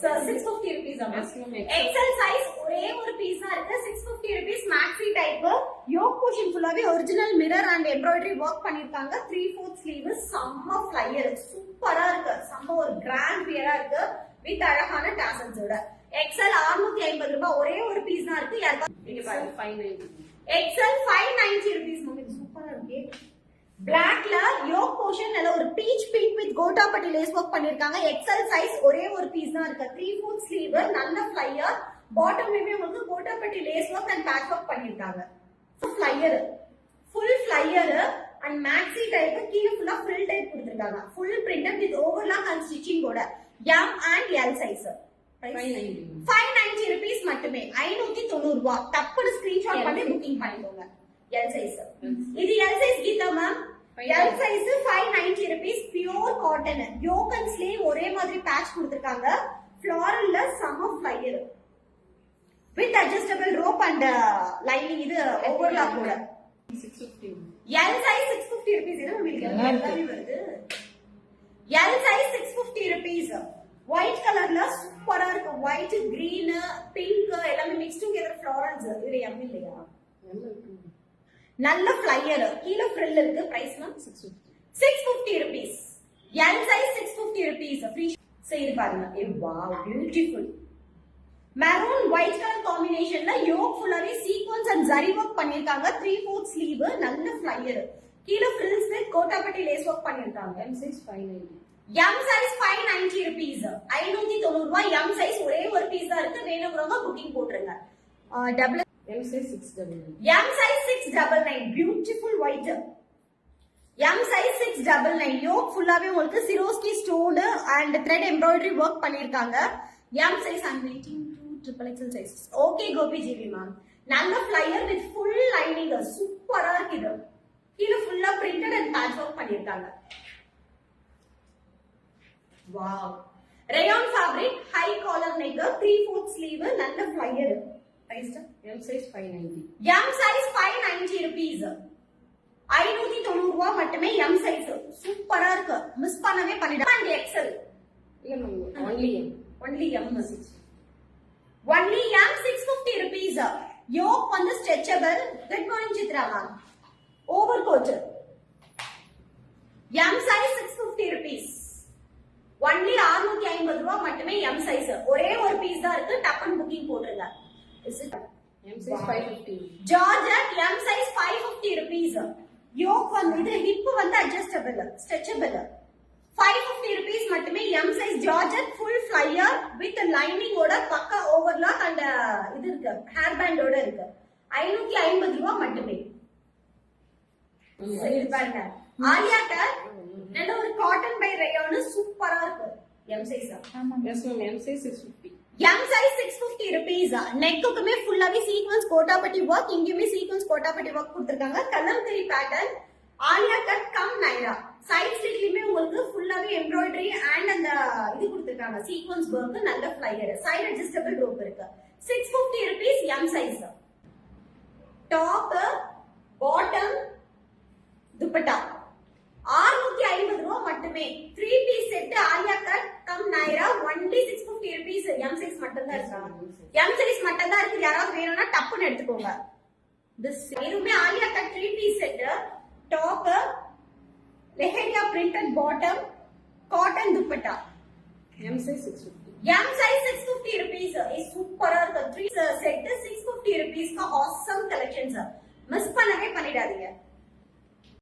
650 rupees XL size ஒரே ஒரு piece தான் இருக்கு 650 rupees maxi type yoke portion ஃபுல்லாவே original mirror and embroidery work பண்ணிருக்காங்க 3/4 sleeve செம்ம flyer சூப்பரா இருக்கு செம்ம ஒரு கிராண்ட் வியரா இருக்கு வித் அழகான tassels ஓட XL 650 ரூபாய் ஒரே ஒரு பீஸ் தான் இருக்கு யாருக்கு நீங்க பாருங்க 590 XL 590 rupees மம்மி சூப்பரா இருக்கு Blackல yoke portion நல்ல ஒரு peach pink with gota patti lace work பண்ணிருக்காங்க XL size ஒரே ஒரு பீஸ் தான் இருக்கு 3/4 sleeve நல்ல flyer பாட்டம்லயே உங்களுக்கு gota patti lace work and patch work பண்ணிருக்காங்க flyer full flyer and maxi type கீழ ஃபுல்லா frill type கொடுத்திருக்காங்க full printed with overlock and stitching ஓட M and L size 590 rupees மட்டுமே 590 ரூபாய் டப்புனு ஸ்கிரீன்ஷாட் பண்ணி புக்கிங் பண்ணிக்கோங்க L size இது L size Geetha ma'am L size 590 rupees pure cotton yoke and sleeve ஒரே மாதிரி patch கொடுத்திருக்காங்க floralல summer flyer with adjustable rope and lining இது overlock ஓட 650 L size 650 rupees இது உங்களுக்கு எல்லாமே வருது L size 650 rupees white கலர்ல சூப்பரா இருக்கு white green pink எல்லாமே mix together florals இது M இல்லையா நல்ல flyer கீழ frill இருக்கு பிரைஸ் னா 650 rupees L size 650 rupees free சரி பாருங்க ஏ wow beautiful maroon white color combinationல yoke fullaவே sequins and zari work பண்ணிருக்காங்க 3/4 sleeve நல்ல flyer கீழ frills with gota patti lace work பண்ணிருக்காங்க M size 590 M size 590 rupees 590 ரூபாய் M size ஒரே ஒரு பீஸ் தான் இருக்கு வேணும்ங்கறவங்க புக்கிங் போட்டுருங்க double M size 699 M size 699 beautiful white M size 699 yoke fullaவே உங்களுக்கு Swarovski stone and thread embroidery work பண்ணிருக்காங்க M size I'm waiting to XXL size okay Gopi GV ma'am நல்ல flyer with full lining சூப்பரா இருக்கு இது கீழ ஃபுல்லா printed and patch work பண்ணிருக்காங்க wow rayon fabric high collar neck 3/4 sleeve நல்ல flyer M size 590 M size 590 rupees 590 ரூபாய் மட்டுமே M size சூப்பரா இருக்கு மிஸ் பண்ணவே பண்ணிடாதீங்க and XL இல்ல ma'am only M only M 650 rupees yoke வந்து stretchable good morning Chitra ma'am overcoat M size 650 rupees only 650 ரூபாய் மட்டுமே M size ஒரே ஒரு பீஸ் தான் இருக்கு டப்பன் புக்கிங் போடுங்க Is it M size 550 Georgette M size 550 rupees yoke வந்து இது hip வந்து adjustable stretchable 550 rupees மட்டுமே M size Georgette full flyer with lining ஓட பக்கா overlock and இது இருக்கு hair band ஓட இருக்கு 550 ரூபாய் மட்டுமே சரி பாருங்க ஆலியா கட் நல்ல ஒரு காட்டன் பை rayon சூப்பரா இருக்கு M size ஆமா yes ma'am M size 650 M size 650 rupees நெக்குக்குமே ஃபுல்லாவே சீக்வென்ஸ் கோட்டாபட்டி work இங்கேயுமே சீக்வென்ஸ் கோட்டாபட்டி work கொடுத்திருக்காங்க kalamkari pattern Alia cut cum Naira side ஸ்லிட்லயுமே உங்களுக்கு ஃபுல்லாவே எம்ப்ராய்டரி அண்ட் அந்த இது கொடுத்திருக்காங்க சீக்வென்ஸ் work நல்ல ஃப்ளையர் சைடு அட்ஜஸ்டபிள் ரோப் இருக்கு 650 rupees M size top bottom dupatta 650 ரூபாய் மட்டுமே 3 piece set Alia cut cum Naira only 650 rupees M size மட்டும் தான் இருக்கு M size மட்டும் தான் இருக்கு யாராவது வேணும்னா டப்புன்னு எடுத்துக்கோங்க this இதுமே Alia cut 3 piece set top leheriya printed bottom cotton dupatta M size 650 M size 650 rupees is சூப்பரா இருக்கு 3 செட் 650 rupees का awesome collections மிஸ் பண்ணவே பண்ணிடாதீங்க